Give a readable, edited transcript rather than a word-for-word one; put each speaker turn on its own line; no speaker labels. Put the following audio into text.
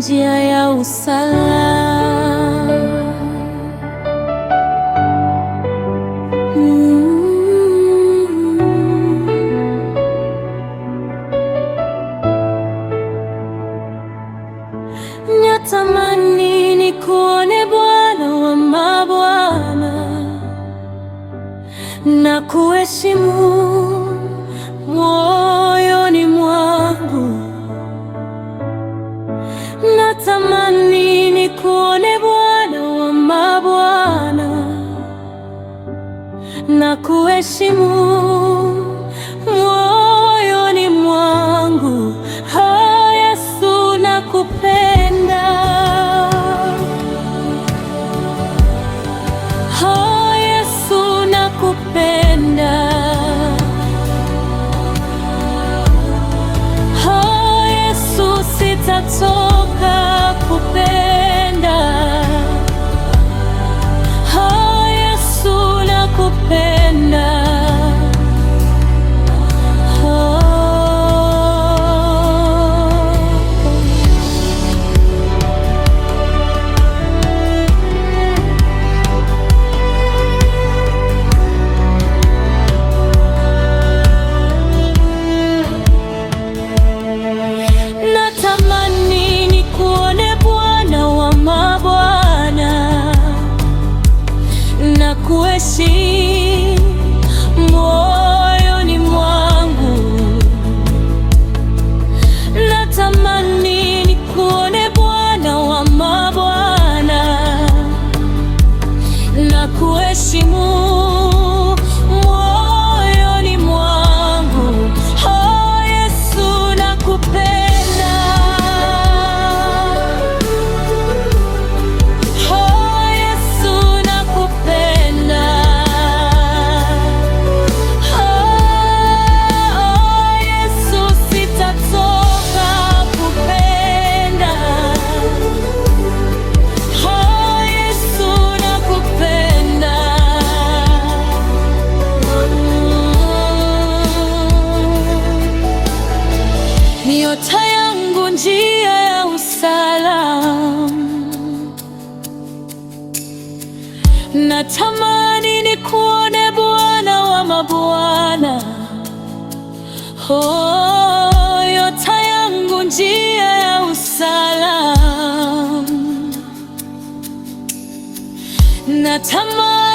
njia ya usalama. Natamani nikuone Bwana wa mabwana, na kuheshimu moyoni mwangu. Natamani nikuone Bwana wa mabwana, na kuheshimu moyoni mwangu. Oh Yesu, nakupenda. Oh Yesu, nakupenda. Oh Yesu, sitatoka kupenda. Oh Yesu, nakupenda. Natamani nikuone Bwana wa mabwana, na kuheshimu moyoni mwangu. Natamani nikuone Bwana wa mabwana, na kuheshimu moyoni mwangu. Oh Yesu, nakupenda. Oh Yesu, nakupenda. Oh Yesu, sitatoka kupenda. Oh Yesu, nakupenda. Nyota yangu, njia ya usalama. Natamani nikuone Bwana wa mabwana. Oh, nyota yangu, njia ya usalama. Natamani